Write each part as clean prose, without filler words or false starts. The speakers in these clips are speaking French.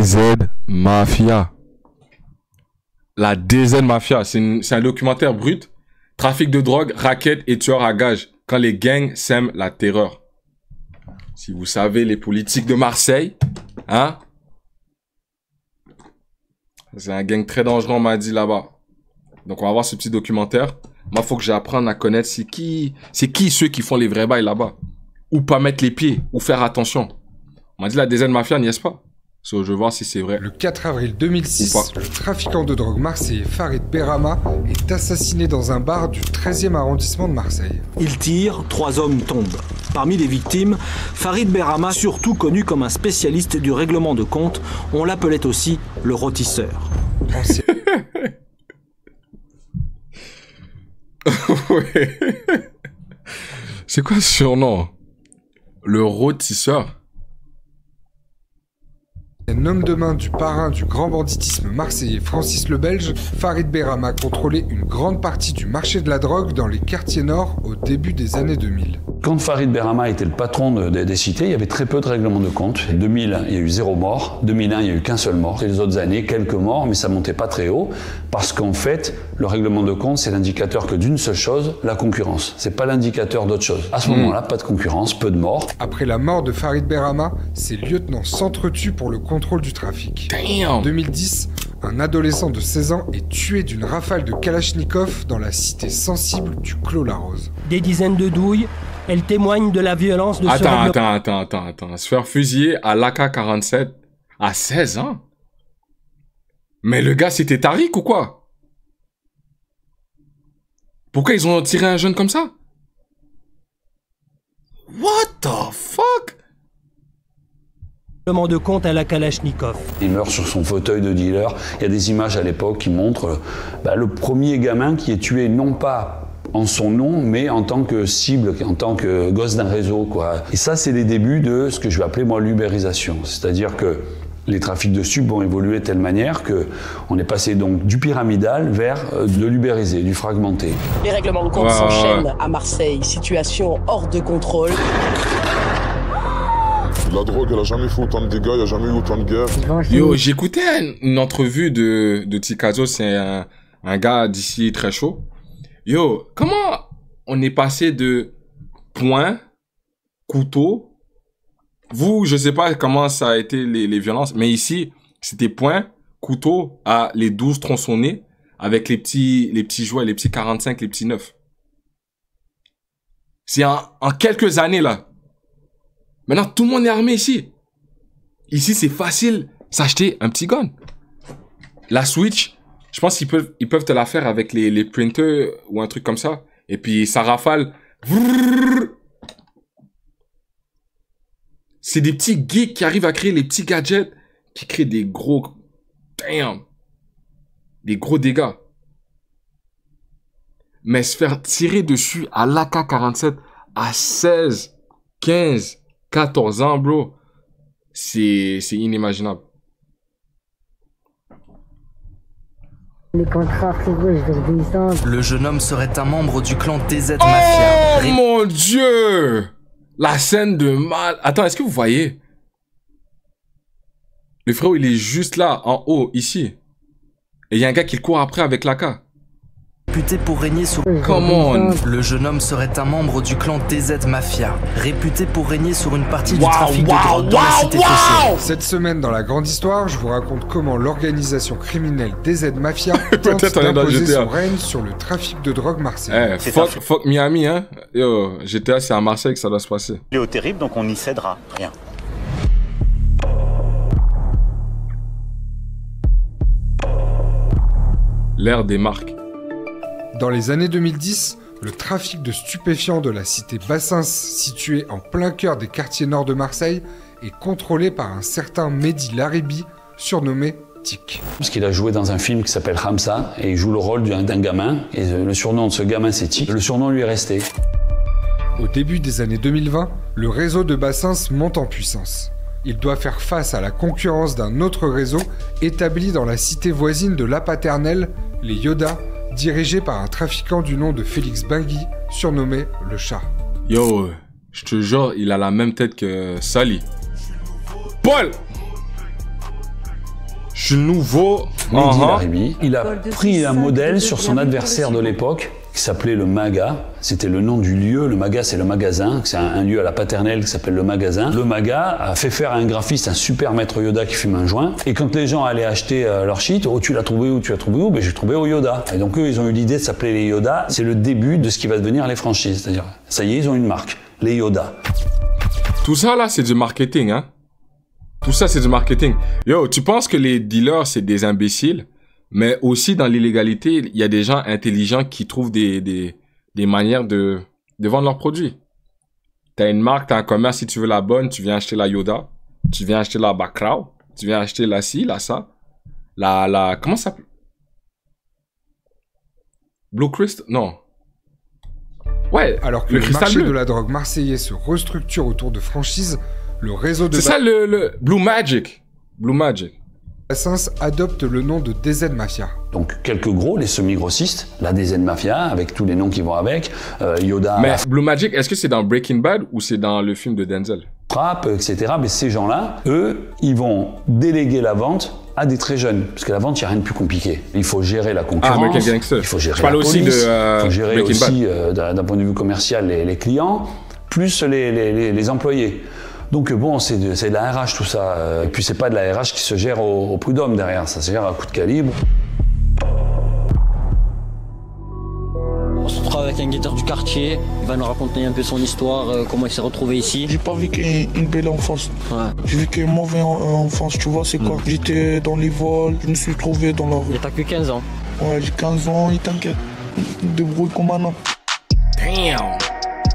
DZ Mafia. La DZ Mafia, c'est un documentaire brut. Trafic de drogue, raquettes et tueurs à gages. Quand les gangs sèment la terreur. Si vous savez les politiques de Marseille, hein? C'est un gang très dangereux, on m'a dit là-bas. Donc on va voir ce petit documentaire. Moi, faut que j'apprenne à connaître c'est qui ceux qui font les vrais bails là-bas. Où pas mettre les pieds, ou faire attention. On m'a dit la DZ Mafia, n'y est-ce pas? So, je vais voir si c'est vrai. Le 4 avril 2006, le trafiquant de drogue marseillais Farid Berama est assassiné dans un bar du 13e arrondissement de Marseille. Il tire, 3 hommes tombent. Parmi les victimes, Farid Berama, surtout connu comme un spécialiste du règlement de compte, on l'appelait aussi le rôtisseur. Ouais. C'est quoi ce surnom? Le rôtisseur? Un homme de main du parrain du grand banditisme marseillais Francis le Belge, Farid Berama contrôlait une grande partie du marché de la drogue dans les quartiers nord au début des années 2000. Quand Farid Berama était le patron des cités, il y avait très peu de règlements de compte. En 2000, il y a eu 0 mort. 2001, il n'y a eu qu'un seul mort. Et les autres années, quelques morts, mais ça montait pas très haut. Parce qu'en fait, le règlement de compte, c'est l'indicateur que d'une seule chose, la concurrence. C'est pas l'indicateur d'autre chose. À ce moment-là, pas de concurrence, peu de morts. Après la mort de Farid Berama, ses lieutenants s'entretuent pour le contrôle du trafic. En 2010, un adolescent de 16 ans est tué d'une rafale de Kalachnikov dans la cité sensible du Clos-la-Rose. Des dizaines de douilles, elles témoignent de la violence de Attends. Se faire fusiller à l'AK-47 à 16 ans? Mais le gars, c'était Tariq ou quoi? Pourquoi ils ont tiré un jeune comme ça? What the fuck? de compte à la Kalachnikov. Il meurt sur son fauteuil de dealer. Il y a des images à l'époque qui montrent le premier gamin qui est tué non pas en son nom, mais en tant que cible, en tant que gosse d'un réseau, quoi. Et ça, c'est les débuts de ce que je vais appeler, moi, l'ubérisation. C'est-à-dire que les trafics de stupes ont évolué de telle manière qu'on est passé donc du pyramidal vers de l'ubérisé, du fragmenté. Les règlements de compte s'enchaînent à Marseille. Situation hors de contrôle. La drogue, elle a jamais fait autant de dégâts, il n'y a jamais eu autant de guerres. Yo, j'écoutais une entrevue de Tikazo, c'est un gars d'ici très chaud. Yo, comment on est passé de poing, couteau, vous, je sais pas comment ça a été les violences, mais ici, c'était poing, couteau à les 12 tronçonnés avec les petits jouets, les petits 45, les petits 9. C'est en quelques années là. Maintenant, tout le monde est armé ici. Ici, c'est facile s'acheter un petit gun. La Switch, je pense qu'ils peuvent te la faire avec les printers ou un truc comme ça. Et puis, ça rafale. C'est des petits geeks qui arrivent à créer les petits gadgets qui créent des gros... Damn! Des gros dégâts. Mais se faire tirer dessus à l'AK-47 à 16, 15... 14 ans, bro. C'est inimaginable. Les contrats frigots, le jeune homme serait un membre du clan DZ Mafia. Oh mon Dieu! La scène de mal... Attends, est-ce que vous voyez? Le frérot, il est juste là, en haut, ici. Et il y a un gars qui le court après avec l'AK. Réputé pour régner sur... Come on. Le jeune homme serait un membre du clan DZ Mafia, réputé pour régner sur une partie du trafic de drogue dans la cité phocéenne. Cette semaine, dans la grande histoire, je vous raconte comment l'organisation criminelle DZ Mafia tente d'imposer son règne sur le trafic de drogue marseillais. Hey, fuck Miami, hein. Yo, GTA, c'est à Marseille que ça doit se passer. Léo terrible, donc on n'y cédera rien. L'ère des marques. Dans les années 2010, le trafic de stupéfiants de la cité Bassins, située en plein cœur des quartiers nord de Marseille, est contrôlé par un certain Mehdi Laribi, surnommé Tic. Parce qu'il a joué dans un film qui s'appelle Ramsa, et il joue le rôle d'un gamin, et le surnom de ce gamin c'est Tic. Le surnom lui est resté. Au début des années 2020, le réseau de Bassins monte en puissance. Il doit faire face à la concurrence d'un autre réseau établi dans la cité voisine de La Paternelle, les Yoda, dirigé par un trafiquant du nom de Félix Bingui, surnommé Le Chat. Yo, je te jure, il a la même tête que Sally. Paul! suis le nouveau. Mehdi Laribi. Il a pris un modèle sur son adversaire de l'époque, qui s'appelait le Maga. C'était le nom du lieu. Le Maga, c'est le magasin. C'est un lieu à la Paternelle qui s'appelle le magasin. Le Maga a fait faire à un graphiste un super maître Yoda qui fume un joint. Et quand les gens allaient acheter leur shit, oh, tu l'as trouvé où? Tu l'as trouvé où? Ben, j'ai trouvé au Yoda. Et donc, eux, ils ont eu l'idée de s'appeler les Yoda. C'est le début de ce qui va devenir les franchises. C'est-à-dire, ça y est, ils ont une marque. Les Yoda. Tout ça, là, c'est du marketing, hein. Tout ça, c'est du marketing. Yo, tu penses que les dealers, c'est des imbéciles? Mais aussi, dans l'illégalité, il y a des gens intelligents qui trouvent des manières de vendre leurs produits. T'as une marque, t'as un commerce, si tu veux la bonne, tu viens acheter la Yoda, tu viens acheter la Bakrao, tu viens acheter la ci, la ça, comment ça s'appelle? Blue Crystal? Non. Ouais. Alors que le marché de la drogue marseillais se restructure autour de franchises, le réseau de... C'est ça le Blue Magic. Blue Magic. Bassins adopte le nom de DZ Mafia. Donc quelques gros, les semi-grossistes, la DZ Mafia, avec tous les noms qui vont avec, Yoda... Mais Blue Magic, est-ce que c'est dans Breaking Bad ou c'est dans le film de Denzel? Trap, etc. Mais ces gens-là, eux, ils vont déléguer la vente à des très jeunes. Parce que la vente, il n'y a rien de plus compliqué. Il faut gérer la concurrence, il faut gérer la police, il faut gérer aussi, d'un point de vue commercial, les clients, plus les employés. Donc bon, c'est de la RH tout ça. Et puis c'est pas de la RH qui se gère au prud'homme derrière, ça se gère à coup de calibre. On se retrouve avec un guetteur du quartier, il va nous raconter un peu son histoire, comment il s'est retrouvé ici. J'ai pas vécu une belle enfance. Ouais. J'ai vécu une mauvaise enfance, tu vois, c'est quoi? J'étais dans les vols, je me suis trouvé dans la rue. Et t'as que 15 ans? Ouais, j'ai 15 ans, et t'inquiète, débrouille comme un homme. Damn!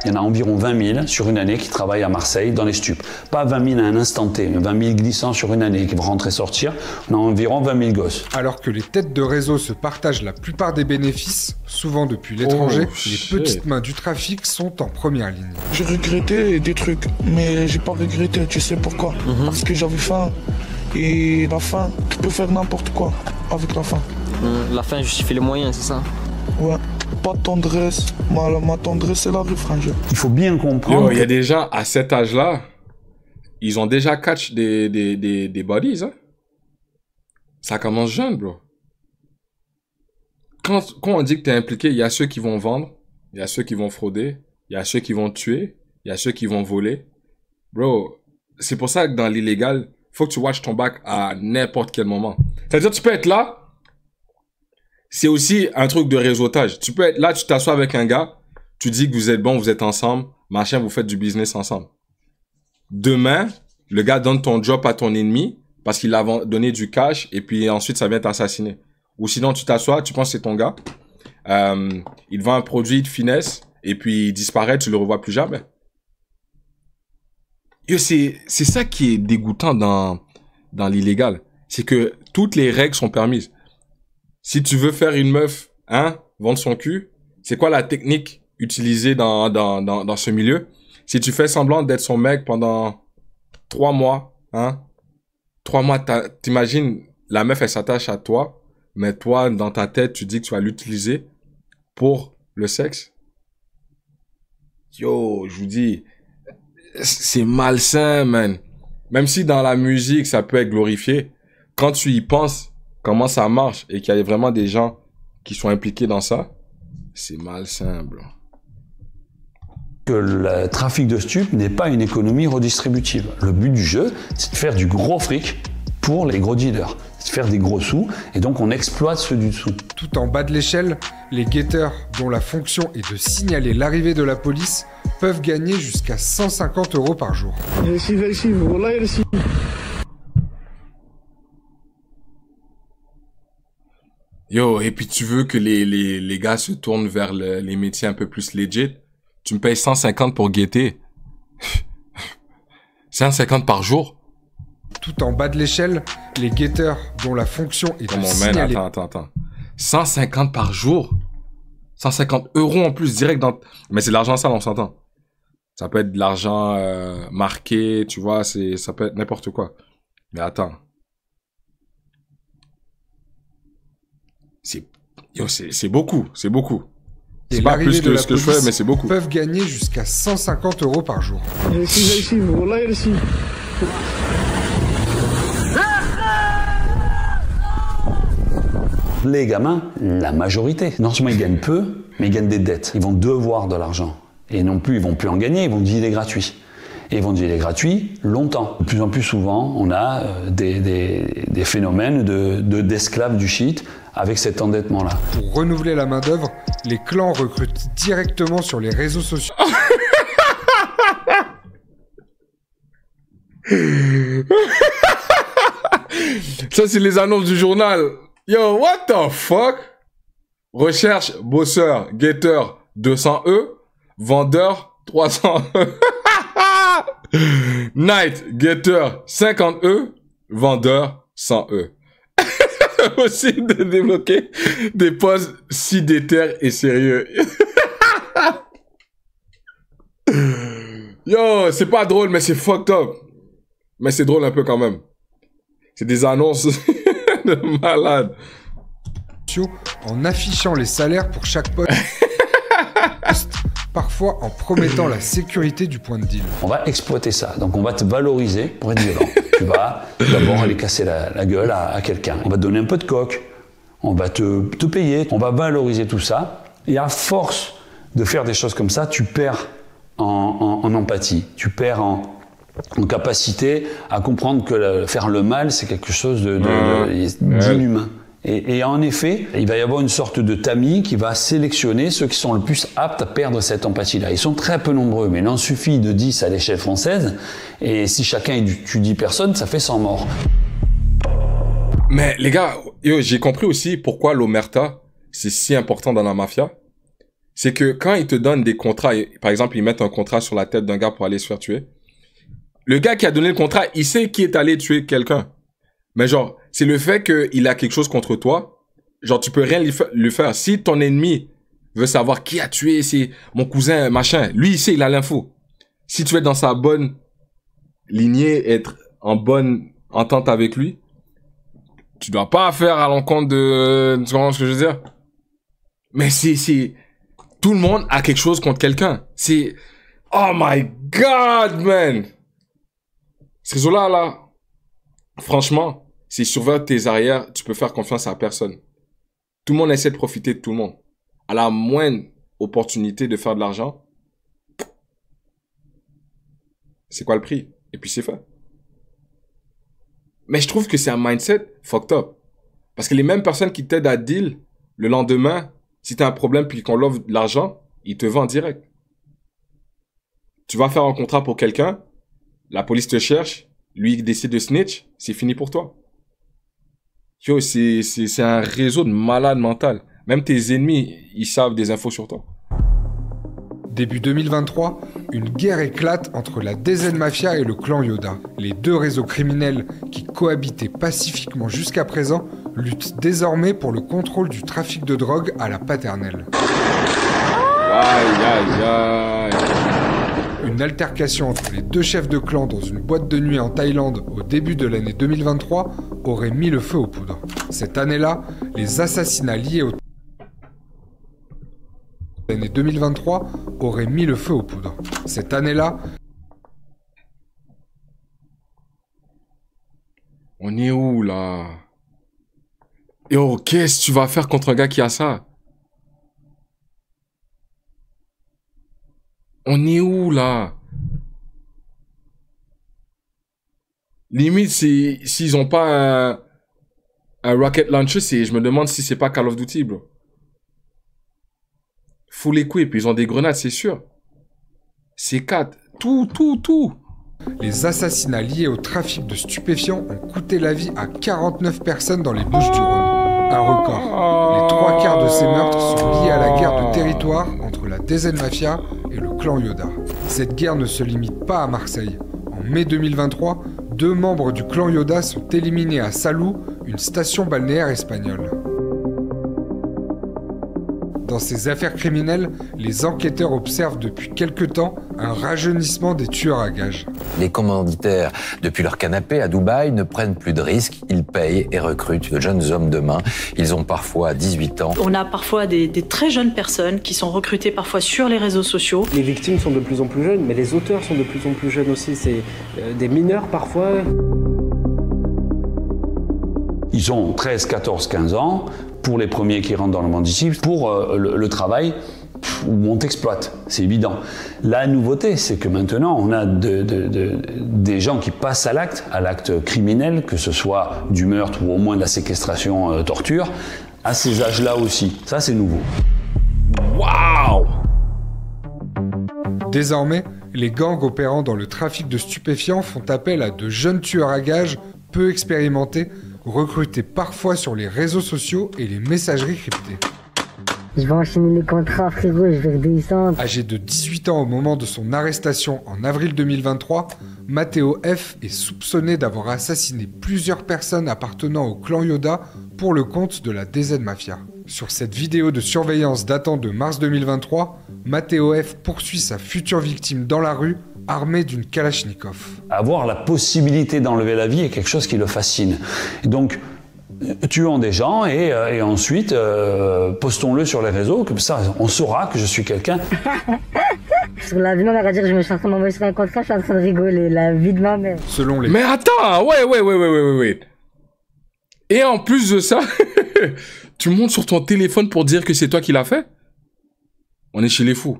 Il y en a environ 20 000 sur une année qui travaillent à Marseille dans les stupes. Pas 20 000 à un instant T, mais 20 000 glissants sur une année qui vont rentrer sortir. On a environ 20 000 gosses. Alors que les têtes de réseau se partagent la plupart des bénéfices, souvent depuis l'étranger, les petites mains du trafic sont en première ligne. J'ai regretté des trucs, mais j'ai pas regretté, tu sais pourquoi? Parce que j'avais faim. Et la faim, tu peux faire n'importe quoi avec la faim. La faim justifie les moyens, c'est ça? Ouais. Pas de tendresse. Ma tendresse, c'est la rue, frangin. Il faut bien comprendre. Il y a des gens à cet âge-là, ils ont déjà catch des bodies. Hein. Ça commence jeune, bro. Quand on dit que t'es impliqué, il y a ceux qui vont vendre, il y a ceux qui vont frauder, il y a ceux qui vont tuer, il y a ceux qui vont voler. Bro, c'est pour ça que dans l'illégal, faut que tu watches ton back à n'importe quel moment. C'est-à-dire, tu peux être là. C'est aussi un truc de réseautage. Tu peux être là, tu t'assois avec un gars, tu dis que vous êtes bon, vous êtes ensemble, machin, vous faites du business ensemble. Demain, le gars donne ton job à ton ennemi parce qu'il a donné du cash et puis ensuite ça vient t'assassiner. Ou sinon tu t'assois, tu penses que c'est ton gars, il vend un produit de finesse et puis il disparaît, tu le revois plus jamais. C'est ça qui est dégoûtant dans l'illégal. C'est que toutes les règles sont permises. Si tu veux faire une meuf, hein, vendre son cul, c'est quoi la technique utilisée dans ce milieu? Si tu fais semblant d'être son mec pendant 3 mois, hein, 3 mois, t'imagines, la meuf, elle s'attache à toi, mais toi, dans ta tête, tu dis que tu vas l'utiliser pour le sexe. Yo, je vous dis, c'est malsain, man. Même si dans la musique, ça peut être glorifié, quand tu y penses, comment ça marche et qu'il y a vraiment des gens qui sont impliqués dans ça, c'est malsain, bro. Que le trafic de stupes n'est pas une économie redistributive. Le but du jeu, c'est de faire du gros fric pour les gros dealers. C'est de faire des gros sous et donc on exploite ceux du dessous. Tout en bas de l'échelle, les guetteurs, dont la fonction est de signaler l'arrivée de la police, peuvent gagner jusqu'à 150 € par jour. Yo, et puis tu veux que les gars se tournent vers les métiers un peu plus legit. Tu me payes 150 pour guetter. 150 par jour. Tout en bas de l'échelle, les guetteurs, dont la fonction est de signaler... Attends. 150 par jour. 150 € en plus direct dans... Mais c'est de l'argent sale, on s'entend. Ça peut être de l'argent marqué, tu vois, ça peut être n'importe quoi. Mais attends. C'est beaucoup, c'est beaucoup. C'est pas plus que ce que je fais, mais c'est beaucoup. Peuvent gagner jusqu'à 150 € par jour. les gamins, la majorité, non seulement ils gagnent peu, mais ils gagnent des dettes. Ils vont devoir de l'argent. Et non plus, ils vont plus en gagner, ils vont dealer gratuit. Et ils vont dealer gratuit longtemps. De plus en plus souvent, on a des phénomènes d'esclaves du shit avec cet endettement-là. Pour renouveler la main-d'œuvre, les clans recrutent directement sur les réseaux sociaux. Ça, c'est les annonces du journal. Yo, what the fuck? Recherche, bosseur, guetteur, 200 E. Vendeur, 300 E. Night, guetteur, 50 E. Vendeur, 100 E. Possible de débloquer des postes si déter et sérieux. Yo, c'est pas drôle, mais c'est fucked up. Mais c'est drôle un peu quand même. C'est des annonces de malade. En affichant les salaires pour chaque poste, parfois en promettant la sécurité du point de deal. On va exploiter ça, donc on va te valoriser pour être violent. Tu vas d'abord aller casser la gueule à quelqu'un. On va te donner un peu de coke, on va te payer, on va valoriser tout ça. Et à force de faire des choses comme ça, tu perds en empathie, tu perds en capacité à comprendre que faire le mal, c'est quelque chose d'inhumain. Et en effet, il va y avoir une sorte de tamis qui va sélectionner ceux qui sont le plus aptes à perdre cette empathie-là. Ils sont très peu nombreux, mais il en suffit de 10 à l'échelle française, et si chacun tue 10 personnes, ça fait 100 morts. Mais les gars, j'ai compris aussi pourquoi l'omerta, c'est si important dans la mafia. C'est que quand ils te donnent des contrats, par exemple, ils mettent un contrat sur la tête d'un gars pour aller se faire tuer, le gars qui a donné le contrat, il sait qui est allé tuer quelqu'un. Mais genre, c'est le fait qu'il a quelque chose contre toi. Genre, tu peux rien lui faire. Si ton ennemi veut savoir qui a tué, c'est mon cousin, machin. Lui, il sait, il a l'info. Si tu es dans sa bonne lignée, être en bonne entente avec lui, tu dois pas faire à l'encontre de... Tu comprends ce que je veux dire? Mais c'est... Tout le monde a quelque chose contre quelqu'un. C'est... Oh my God, man! Ce réseau-là, là, franchement, si surveille tes arrières, tu peux faire confiance à personne. Tout le monde essaie de profiter de tout le monde. À la moindre opportunité de faire de l'argent, c'est quoi le prix? Et puis c'est fait. Mais je trouve que c'est un mindset fucked up. Parce que les mêmes personnes qui t'aident à deal, le lendemain, si t'as un problème puis qu'on l'offre de l'argent, ils te vendent direct. Tu vas faire un contrat pour quelqu'un, la police te cherche, lui il décide de snitch, c'est fini pour toi. Yo, c'est un réseau de malades mentales. Même tes ennemis, ils savent des infos sur toi. Début 2023, une guerre éclate entre la DZ Mafia et le clan Yoda. Les deux réseaux criminels qui cohabitaient pacifiquement jusqu'à présent luttent désormais pour le contrôle du trafic de drogue à la paternelle. Aïe, aïe, aïe. Une altercation entre les deux chefs de clan dans une boîte de nuit en Thaïlande au début de l'année 2023 aurait mis le feu aux poudres. Cette année-là, les assassinats liés au l'année 2023 aurait mis le feu aux poudres. Cette année-là... On est où, là? Yo, qu'est-ce que tu vas faire contre un gars qui a ça? On est où, là? Limite, s'ils ont pas un rocket launcher, je me demande si c'est pas Call of Duty, bro. Full equip, ils ont des grenades, c'est sûr. C4, tout. Les assassinats liés au trafic de stupéfiants ont coûté la vie à 49 personnes dans les Bouches-du-Rhône. Un record. Les 3/4 de ces meurtres sont liés à la guerre de territoire entre la DZ Mafia et le clan Yoda. Cette guerre ne se limite pas à Marseille. En mai 2023, 2 membres du clan Yoda sont éliminés à Salou, une station balnéaire espagnole. Dans ces affaires criminelles, les enquêteurs observent depuis quelque temps un rajeunissement des tueurs à gages. Les commanditaires, depuis leur canapé à Dubaï, ne prennent plus de risques. Ils payent et recrutent de jeunes hommes demain. Ils ont parfois 18 ans. On a parfois des très jeunes personnes qui sont recrutées parfois sur les réseaux sociaux. Les victimes sont de plus en plus jeunes, mais les auteurs sont de plus en plus jeunes aussi. C'est des mineurs parfois. Ils ont 13, 14, 15 ans. pour les premiers qui rentrent dans le monde ici, pour le travail où on t'exploite, c'est évident. La nouveauté, c'est que maintenant, on a des gens qui passent à l'acte criminel, que ce soit du meurtre ou au moins de la séquestration, torture, à ces âges-là aussi. Ça, c'est nouveau. Waouh! Désormais, les gangs opérant dans le trafic de stupéfiants font appel à de jeunes tueurs à gages peu expérimentés, recrutés parfois sur les réseaux sociaux et les messageries cryptées. Je vais enchaîner les contrats, frérot, je vais redescendre. Âgé de 18 ans au moment de son arrestation en avril 2023, Matteo F est soupçonné d'avoir assassiné plusieurs personnes appartenant au clan Yoda pour le compte de la DZ Mafia. Sur cette vidéo de surveillance datant de mars 2023, Matteo F poursuit sa future victime dans la rue, armé d'une Kalachnikov. Avoir la possibilité d'enlever la vie est quelque chose qui le fascine. Et donc, tuons des gens et ensuite postons-le sur les réseaux, comme ça on saura que je suis quelqu'un. Sur la vie, on va dire je me suis en train d'envoyer sur un contrat, je suis en train de rigoler, la vie de ma mère. Selon les... Mais attends, ouais. Et en plus de ça, tu montes sur ton téléphone pour dire que c'est toi qui l'as fait? On est chez les fous.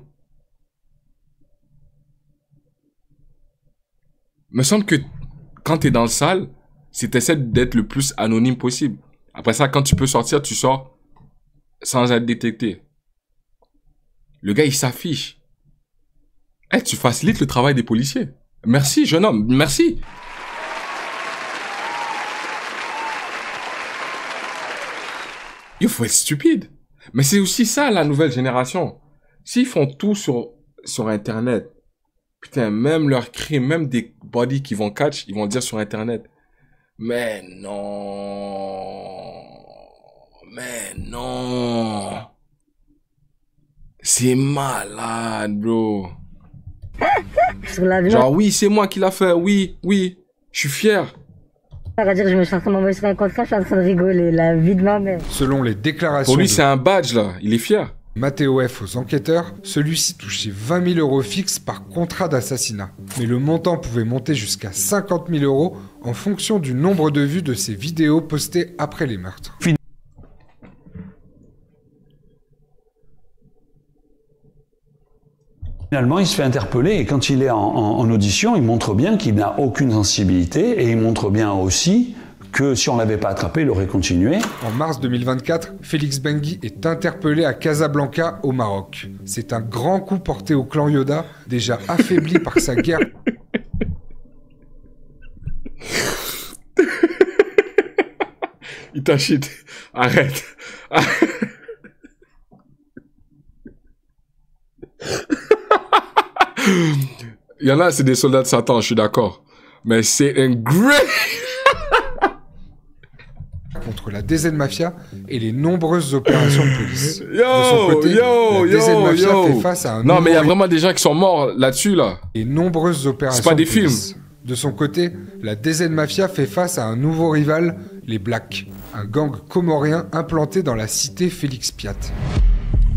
Me semble que quand t'es dans le salle, c'est t'essaies d'être le plus anonyme possible. Après ça, quand tu peux sortir, tu sors sans être détecté. Le gars, il s'affiche. Eh, tu facilites le travail des policiers. Merci, jeune homme, merci. Il faut être stupide. Mais c'est aussi ça, la nouvelle génération. S'ils font tout sur Internet, putain, même leurs crimes, même des bodies qui vont catch, ils vont dire sur Internet. Mais non. C'est malade, bro. Genre, oui, c'est moi qui l'a fait, oui, je suis fier. On va dire je me suis en train d'envoyer sur un contrat, je suis en train de rigoler, la vie de ma mère. Selon les déclarations... Pour lui, c'est un badge, là, il est fier. Matteo F aux enquêteurs, celui-ci touchait 20 000 € fixes par contrat d'assassinat. Mais le montant pouvait monter jusqu'à 50 000 € en fonction du nombre de vues de ses vidéos postées après les meurtres. Finalement, il se fait interpeller et quand il est en audition, il montre bien qu'il n'a aucune sensibilité et il montre bien aussi que si on ne l'avait pas attrapé, il aurait continué. En mars 2024, Félix Benguy est interpellé à Casablanca, au Maroc. C'est un grand coup porté au clan Yoda, déjà affaibli par sa guerre. Il t'a shit. Arrête. Il y en a, c'est des soldats de Satan, je suis d'accord. Mais c'est un great... contre la DZ Mafia et les nombreuses opérations de police. De son côté, la DZ Mafia fait face à un... Non, mais il y a vraiment des gens qui sont morts là-dessus, là. Et nombreuses opérations c'est pas des de police. films. De son côté, la DZ Mafia fait face à un nouveau rival, les Blacks, un gang comorien implanté dans la cité Félix Piat.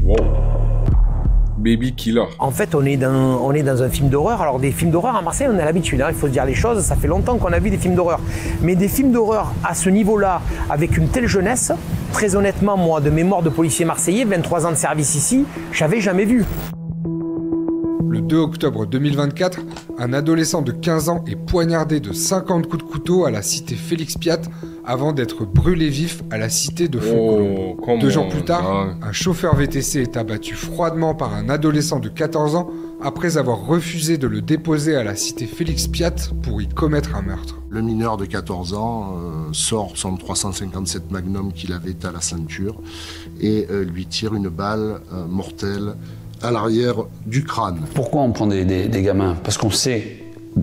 Wow. Baby Killer. En fait, on est dans un film d'horreur. Alors, des films d'horreur à Marseille, on a l'habitude, hein, il faut se dire les choses. Ça fait longtemps qu'on a vu des films d'horreur. Mais des films d'horreur à ce niveau-là, avec une telle jeunesse, très honnêtement, moi, de mémoire de policier marseillais, 23 ans de service ici, j'avais jamais vu. Le 2 octobre 2024, un adolescent de 15 ans est poignardé de 50 coups de couteau à la cité Félix Piat avant d'être brûlé vif à la cité de Fontcolombe. 2 jours plus tard, un chauffeur VTC est abattu froidement par un adolescent de 14 ans après avoir refusé de le déposer à la cité Félix Piat pour y commettre un meurtre. Le mineur de 14 ans sort son 357 Magnum qu'il avait à la ceinture et lui tire une balle mortelle à l'arrière du crâne. Pourquoi on prend des gamins? Parce qu'on sait,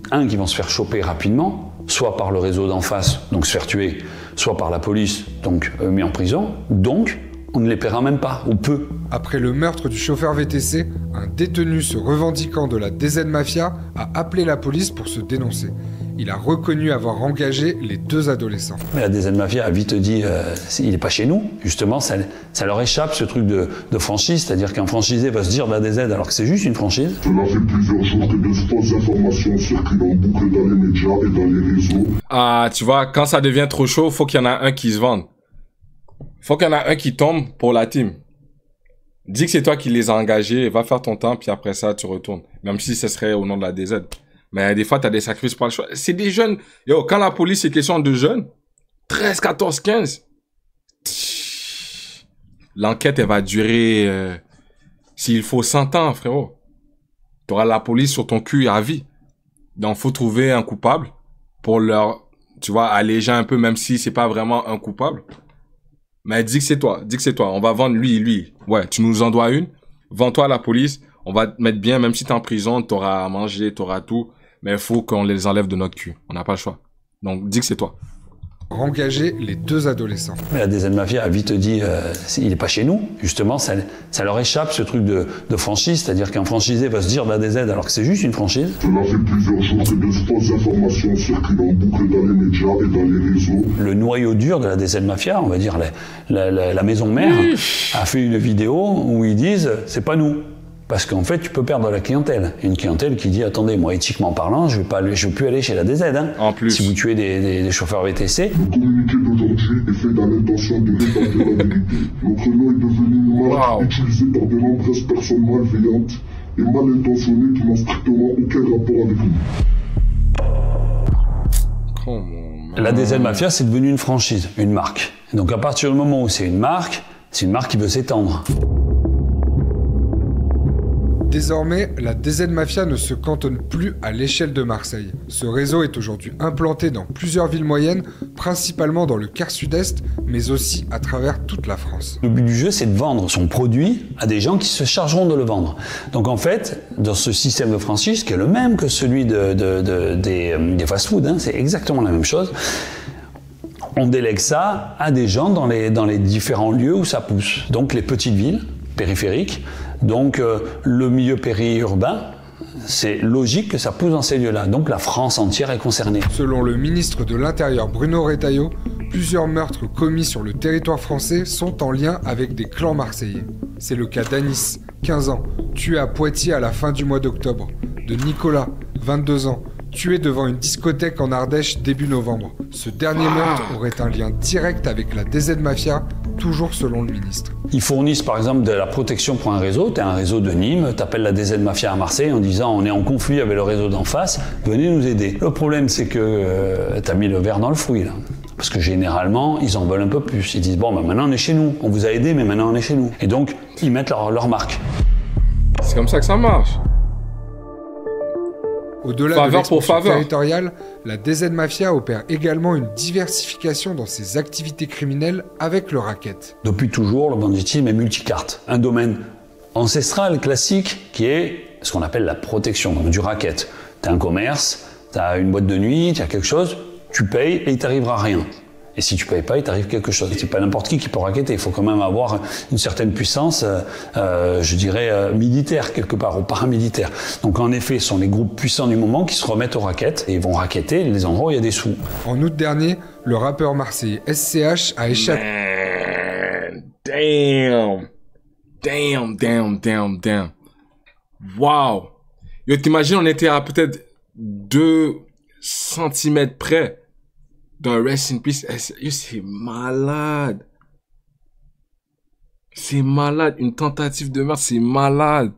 qu'ils vont se faire choper rapidement, soit par le réseau d'en face, donc se faire tuer, soit par la police, donc mis en prison, donc on ne les paiera même pas, ou peu. Après le meurtre du chauffeur VTC, un détenu se revendiquant de la DZ Mafia a appelé la police pour se dénoncer. Il a reconnu avoir engagé les 2 adolescents. Mais la DZ Mafia a vite dit il n'est pas chez nous. Justement, ça leur échappe ce truc de franchise, c'est-à-dire qu'un franchisé va se dire de la DZ alors que c'est juste une franchise. Cela fait plusieurs jours que de fausses informations circulent en boucle dans les médias et dans les réseaux. Ah, tu vois, quand ça devient trop chaud, faut qu'il y en a un qui se vende. Faut qu'il y en a un qui tombe pour la team. Dis que c'est toi qui les as engagés, va faire ton temps, puis après ça, tu retournes. Même si ce serait au nom de la DZ. Mais des fois, t'as des sacrifices pour le choix. C'est des jeunes. Yo, quand la police, c'est question de jeunes, 13, 14, 15, l'enquête, elle va durer, s'il faut 100 ans, frérot. T'auras la police sur ton cul à vie. Donc, faut trouver un coupable pour leur, tu vois, alléger un peu, même si c'est pas vraiment un coupable. Mais dis que c'est toi, on va vendre lui. Ouais, tu nous en dois une, vends-toi à la police, on va te mettre bien, même si t'es en prison, t'auras à manger, t'auras tout, mais il faut qu'on les enlève de notre cul, on n'a pas le choix. Donc dis que c'est toi. Engager les 2 adolescents. Mais la DZ Mafia a vite dit, il n'est pas chez nous. Justement, ça leur échappe ce truc de franchise, c'est-à-dire qu'un franchisé va se dire de la DZ alors que c'est juste une franchise. Cela fait plusieurs jours que de fausses informations circulent en boucle dans les médias et dans les réseaux. Le noyau dur de la DZ Mafia, on va dire la maison mère, a fait une vidéo où ils disent c'est pas nous. Parce qu'en fait, tu peux perdre la clientèle. Une clientèle qui dit, attendez, moi, éthiquement parlant, je veux plus aller chez la DZ. Hein. En plus. Si vous tuez des chauffeurs VTC. Le communiqué d'aujourd'hui est fait dans l'intention de rétablir la vérité. Notre nom est devenu une marque utilisée par de nombreuses personnes malveillantes et mal intentionnées qui n'ont strictement aucun rapport avec nous. La DZ Mafia, c'est devenu une franchise, une marque. Donc à partir du moment où c'est une marque qui veut s'étendre. Désormais, la DZ Mafia ne se cantonne plus à l'échelle de Marseille. Ce réseau est aujourd'hui implanté dans plusieurs villes moyennes, principalement dans le quart sud-est, mais aussi à travers toute la France. Le but du jeu, c'est de vendre son produit à des gens qui se chargeront de le vendre. Donc en fait, dans ce système de franchise, qui est le même que celui des fast-food, hein, c'est exactement la même chose, on délègue ça à des gens dans les différents lieux où ça pousse. Donc les petites villes périphériques, donc le milieu périurbain, c'est logique que ça pousse dans ces lieux-là. Donc la France entière est concernée. Selon le ministre de l'Intérieur Bruno Retailleau, plusieurs meurtres commis sur le territoire français sont en lien avec des clans marseillais. C'est le cas d'Anis, 15 ans, tué à Poitiers à la fin du mois d'octobre, de Nicolas, 22 ans, tué devant une discothèque en Ardèche début novembre. Ce dernier meurtre aurait un lien direct avec la DZ Mafia, toujours selon le ministre. Ils fournissent par exemple de la protection pour un réseau. Tu as un réseau de Nîmes, tu appelles la DZ Mafia à Marseille en disant on est en conflit avec le réseau d'en face, venez nous aider. Le problème c'est que tu as mis le verre dans le fruit là. Parce que généralement, ils en veulent un peu plus. Ils disent bon, maintenant on est chez nous, on vous a aidé, mais maintenant on est chez nous. Et donc, ils mettent leur marque. C'est comme ça que ça marche. Au-delà de l'expansion territoriale, la DZ Mafia opère également une diversification dans ses activités criminelles avec le racket. Depuis toujours, le banditisme est multicarte. Un domaine ancestral, classique, qui est ce qu'on appelle la protection, donc du racket. Tu as un commerce, tu as une boîte de nuit, tu as quelque chose, tu payes et il t'arrivera rien. Et si tu payes pas, il t'arrive quelque chose. C'est pas n'importe qui peut racketter. Il faut quand même avoir une certaine puissance, je dirais, militaire quelque part, ou paramilitaire. Donc en effet, ce sont les groupes puissants du moment qui se remettent au racket et ils vont racketter les endroits où il y a des sous. En août dernier, le rappeur marseillais SCH a échappé... Damn. Wow. Yo, t'imagines, on était à peut-être 2 centimètres près d'un rest in peace. C'est malade. C'est malade. Une tentative de meurtre, c'est malade.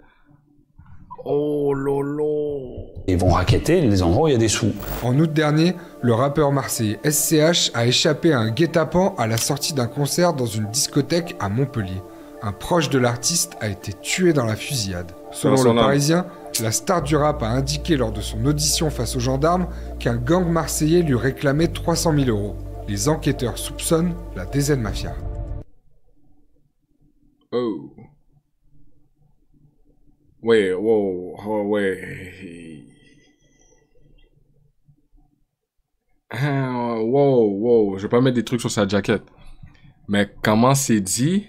Oh lolo. Ils vont racketter les endroits où il y a des sous. En août dernier, le rappeur marseillais SCH a échappé à un guet-apens à la sortie d'un concert dans une discothèque à Montpellier. Un proche de l'artiste a été tué dans la fusillade. Selon le Parisien, la star du rap a indiqué lors de son audition face aux gendarmes qu'un gang marseillais lui réclamait 300 000 €. Les enquêteurs soupçonnent la DZ Mafia. Oh. Ouais, ouais. Wow. Je vais pas mettre des trucs sur sa jaquette. Mais comment c'est dit?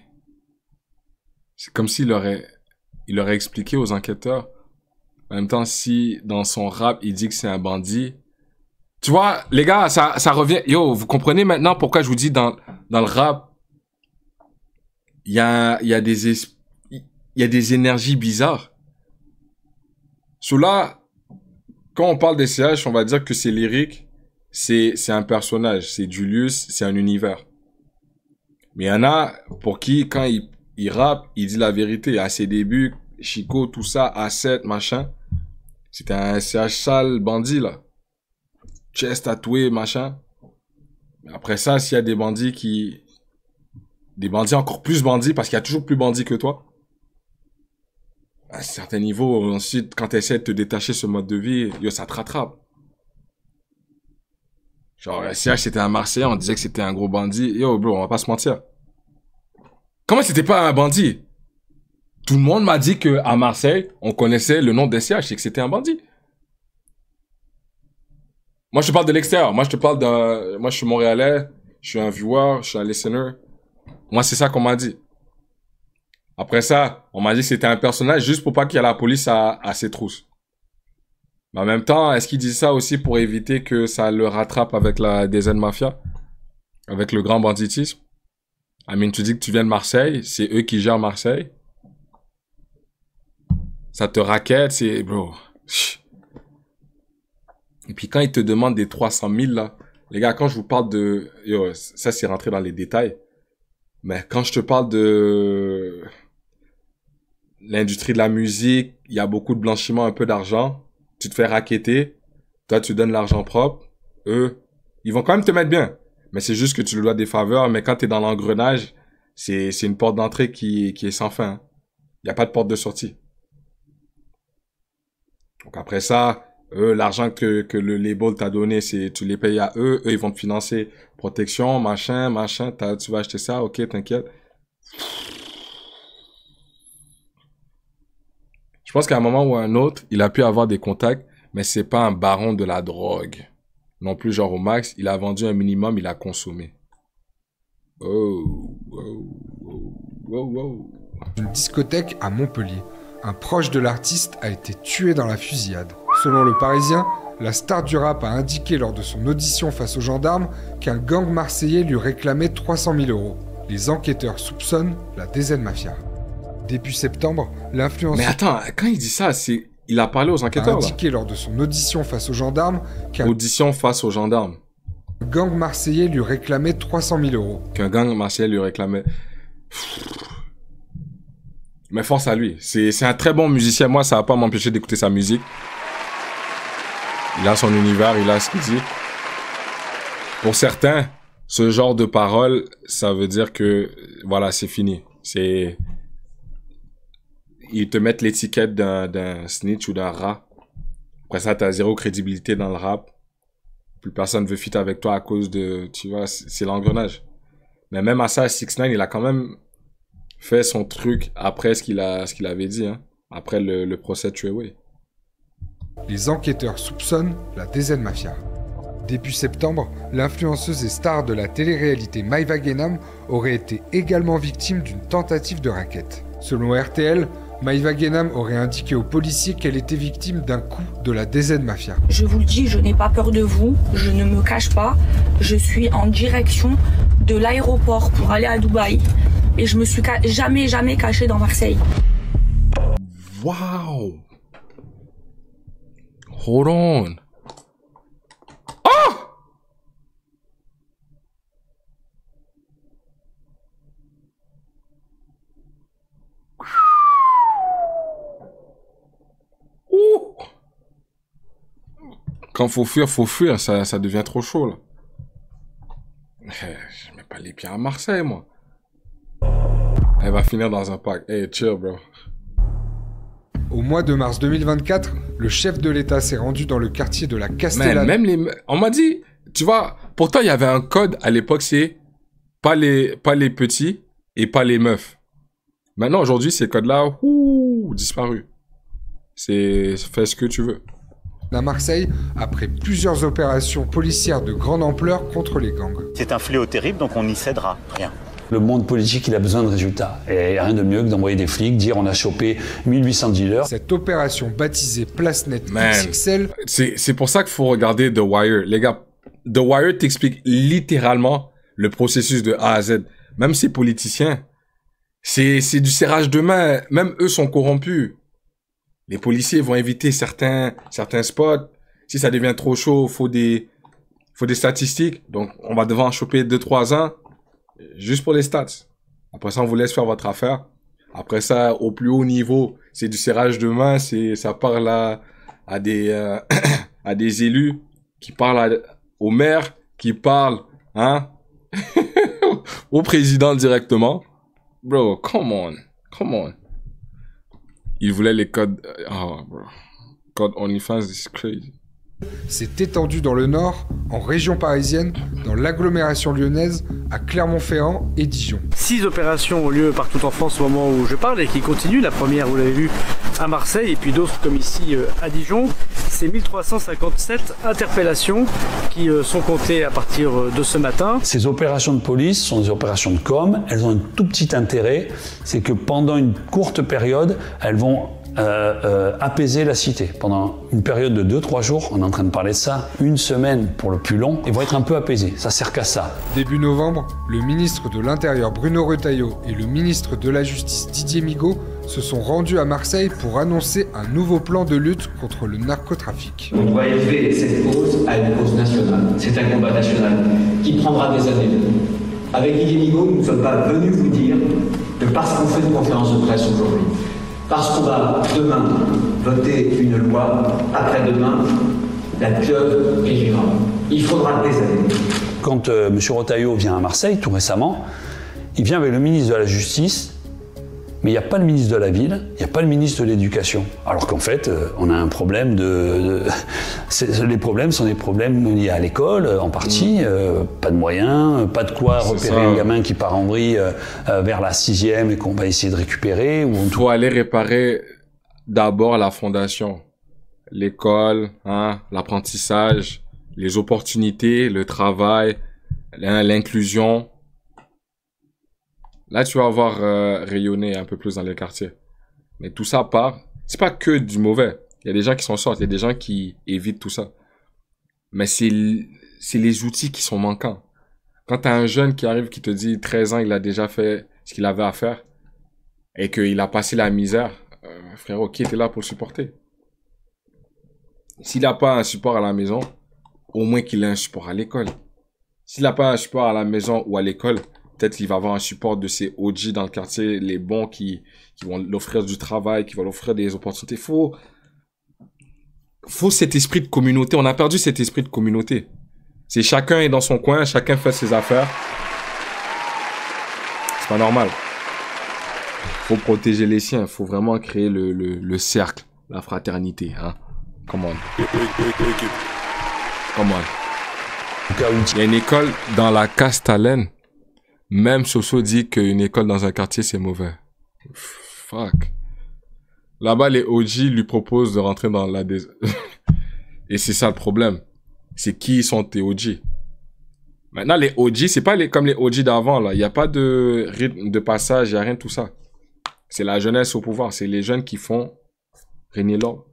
C'est comme s'il aurait expliqué aux enquêteurs. En même temps, si dans son rap, il dit que c'est un bandit. Tu vois, les gars, ça revient. Yo, vous comprenez maintenant pourquoi je vous dis dans le rap, il y a des énergies bizarres. Là, quand on parle des CH, on va dire que c'est lyrique, c'est un personnage, c'est Julius, c'est un univers. Mais il y en a pour qui, quand il rappe, il dit la vérité. À ses débuts, Chico, tout ça, A7, machin. C'était un CH sale bandit, là. Chest tatoué, machin. Mais après ça, s'il y a des bandits des bandits encore plus bandits, parce qu'il y a toujours plus bandits que toi. À un certain niveau, ensuite, quand tu essaies de te détacher ce mode de vie, yo, ça te rattrape. Genre, CH, c'était un Marseillais, on disait que c'était un gros bandit. Yo, bro, on va pas se mentir. Comment c'était pas un bandit? Tout le monde m'a dit que à Marseille, on connaissait le nom d'SCH et que c'était un bandit. Moi, je te parle de l'extérieur. Moi, je suis montréalais, je suis un viewer, je suis un listener. Moi, c'est ça qu'on m'a dit. Après ça, on m'a dit que c'était un personnage juste pour pas qu'il y ait la police à ses trousses. Mais en même temps, est-ce qu'il dit ça aussi pour éviter que ça le rattrape avec la DZ Mafia? Avec le grand banditisme? Amine, tu dis que tu viens de Marseille, c'est eux qui gèrent Marseille. Ça te raquette, c'est... Bro. Et puis quand ils te demandent des 300 000, là... Les gars, quand je vous parle de... Yo, ça, c'est rentré dans les détails. Mais quand je te parle de... l'industrie de la musique, il y a beaucoup de blanchiment, un peu d'argent. Tu te fais racketter. Toi, tu donnes l'argent propre. Eux, ils vont quand même te mettre bien. Mais c'est juste que tu lui dois des faveurs. Mais quand t'es dans l'engrenage, c'est une porte d'entrée qui est sans fin. Il n'y a pas de porte de sortie. Donc après ça, eux, l'argent que le label t'a donné, tu les payes à eux. Eux, ils vont te financer protection, machin. Tu vas acheter ça, ok, t'inquiète. Je pense qu'à un moment ou à un autre, il a pu avoir des contacts, mais c'est pas un baron de la drogue. Non plus genre au max, il a vendu un minimum, il a consommé. Une discothèque à Montpellier. Un proche de l'artiste a été tué dans la fusillade. Selon le Parisien, la star du rap a indiqué lors de son audition face aux gendarmes qu'un gang marseillais lui réclamait 300 000 €. Les enquêteurs soupçonnent la DZ Mafia. Début septembre, l'influenceur... Mais attends, quand il dit ça, il a parlé aux enquêteurs, a indiqué lors de son audition face aux gendarmes qu'un... Audition face aux gendarmes. Gang marseillais lui réclamait 300 000 €. Qu'un gang marseillais lui réclamait... Mais force à lui. C'est un très bon musicien. Moi, ça va pas m'empêcher d'écouter sa musique. Il a son univers, il a ce qu'il dit. Pour certains, ce genre de paroles, ça veut dire que, voilà, c'est fini. Ils te mettent l'étiquette d'un snitch ou d'un rat. Après ça, t'as zéro crédibilité dans le rap. Plus personne veut fit avec toi à cause de, tu vois, c'est l'engrenage. Mais même à ça, 6ix9ine, il a quand même fait son truc après ce qu'il avait dit, hein. Après le procès de Treyway. Les enquêteurs soupçonnent la DZ Mafia. Début septembre, l'influenceuse et star de la télé-réalité Maïva Guénam aurait été également victime d'une tentative de racket. Selon RTL, Maïva Guénam aurait indiqué aux policiers qu'elle était victime d'un coup de la DZ Mafia. Je vous le dis, je n'ai pas peur de vous, je ne me cache pas. Je suis en direction de l'aéroport pour aller à Dubaï. Et je me suis jamais cachée dans Marseille. Wow! Hold on. Ah! Ouh! Quand faut fuir, ça devient trop chaud, là. Je mets pas les pieds à Marseille, moi. Elle va finir dans un parc. Hey, chill, bro. Au mois de mars 2024, le chef de l'État s'est rendu dans le quartier de la Castellane. On m'a dit, tu vois, pourtant il y avait un code à l'époque, c'est pas les petits et pas les meufs. Maintenant, aujourd'hui, ces codes-là, disparu. C'est fais ce que tu veux. À Marseille, après plusieurs opérations policières de grande ampleur contre les gangs. C'est un fléau terrible, donc on n'y cédera rien. Le monde politique, il a besoin de résultats. Et rien de mieux que d'envoyer des flics, dire on a chopé 1800 dealers. Cette opération baptisée Place Net XXL... C'est pour ça qu'il faut regarder The Wire. Les gars, The Wire t'explique littéralement le processus de A à Z. Même ces politiciens, c'est du serrage de main. Même eux sont corrompus. Les policiers vont éviter certains spots. Si ça devient trop chaud, faut des statistiques. Donc, on va devoir en choper 2-3 ans. Juste pour les stats. Après ça, on vous laisse faire votre affaire. Après ça, au plus haut niveau, c'est du serrage de main, ça parle à des à des élus qui parlent au maire, qui parlent au président directement. Bro, come on. Ils voulaient les codes. Oh, bro. Code OnlyFans, c'est crazy. C'est étendu dans le Nord, en région parisienne, dans l'agglomération lyonnaise, à Clermont-Ferrand et Dijon. 6 opérations ont lieu partout en France au moment où je parle et qui continuent. La première, vous l'avez vu, à Marseille et puis d'autres comme ici à Dijon. C'est 1357 interpellations qui sont comptées à partir de ce matin. Ces opérations de police sont des opérations de com. Elles ont un tout petit intérêt, c'est que pendant une courte période, elles vont apaiser la cité. Pendant une période de 2-3 jours, on est en train de parler de ça, une semaine pour le plus long, ils vont être un peu apaisés. Ça sert qu'à ça. Début novembre, le ministre de l'Intérieur Bruno Retailleau et le ministre de la Justice Didier Migaud se sont rendus à Marseille pour annoncer un nouveau plan de lutte contre le narcotrafic. On doit élever cette cause à une cause nationale. C'est un combat national qui prendra des années. Avec Didier Migaud, nous ne sommes pas venus vous dire que parce qu'on fait une conférence de presse aujourd'hui, parce qu'on va demain voter une loi, après-demain, la pieuvre régira. Il faudra des années. Quand M. Retailleau vient à Marseille, tout récemment, il vient avec le ministre de la Justice, mais il n'y a pas le ministre de la Ville, il n'y a pas le ministre de l'Éducation. Alors qu'en fait, on a un problème les problèmes sont des problèmes liés à l'école, en partie. Pas de moyens, pas de quoi repérer un gamin qui part en vrille vers la 6e et qu'on va essayer de récupérer. Il faut aller réparer d'abord la fondation. L'école, l'apprentissage, les opportunités, le travail, l'inclusion. Là, tu vas voir rayonner un peu plus dans les quartiers. Mais tout ça part. C'est pas que du mauvais. Il y a des gens qui s'en sortent. Il y a des gens qui évitent tout ça. Mais c'est les outils qui sont manquants. Quand t'as un jeune qui arrive, qui te dit 13 ans, il a déjà fait ce qu'il avait à faire et qu'il a passé la misère, frérot, qui était là pour le supporter? S'il n'a pas un support à la maison, au moins qu'il ait un support à l'école. S'il n'a pas un support à la maison ou à l'école, peut-être qu'il va avoir un support de ces OG dans le quartier, les bons qui vont l'offrir du travail, qui vont l'offrir des opportunités. Faut cet esprit de communauté. On a perdu cet esprit de communauté. C'est chacun est dans son coin, chacun fait ses affaires. C'est pas normal. Faut protéger les siens. Faut vraiment créer le cercle, la fraternité. Come on. Come on. Il y a une école dans la Castellane. Même Soso dit qu'une école dans un quartier, c'est mauvais. Fuck. Là-bas, les OG lui proposent de rentrer dans la... Et c'est ça le problème. C'est qui sont tes OG. Maintenant, les OG, c'est pas comme les OG d'avant, là. Il n'y a pas de rythme de passage, il n'y a rien de tout ça. C'est la jeunesse au pouvoir. C'est les jeunes qui font régner l'ordre.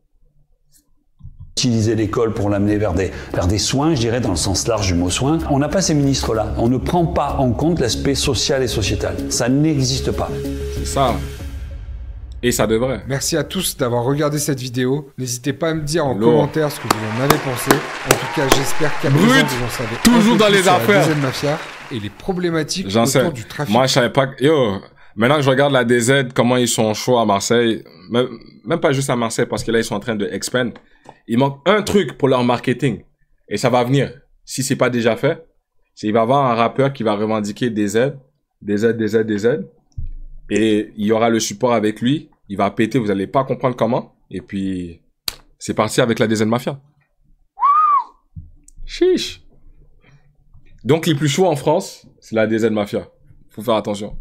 Utiliser l'école pour l'amener vers des soins, je dirais, dans le sens large du mot soin. On n'a pas ces ministres-là. On ne prend pas en compte l'aspect social et sociétal. Ça n'existe pas. C'est ça. Et ça devrait. Merci à tous d'avoir regardé cette vidéo. N'hésitez pas à me dire en commentaire ce que vous en avez pensé. En tout cas, j'espère qu'à présent, vous en savez toujours dans les affaires. La DZ Mafia et les problématiques autour du trafic. Moi, je savais pas que... Yo, maintenant que je regarde la DZ, comment ils sont chauds à Marseille. Même pas juste à Marseille, parce que là, ils sont en train de expand. Il manque un truc pour leur marketing. Et ça va venir. Si c'est pas déjà fait, c'est il va y avoir un rappeur qui va revendiquer des aides. Et il y aura le support avec lui. Il va péter, vous allez pas comprendre comment. Et puis, c'est parti avec la DZ Mafia. Chiche. Donc, les plus chauds en France, c'est la DZ Mafia. Faut faire attention.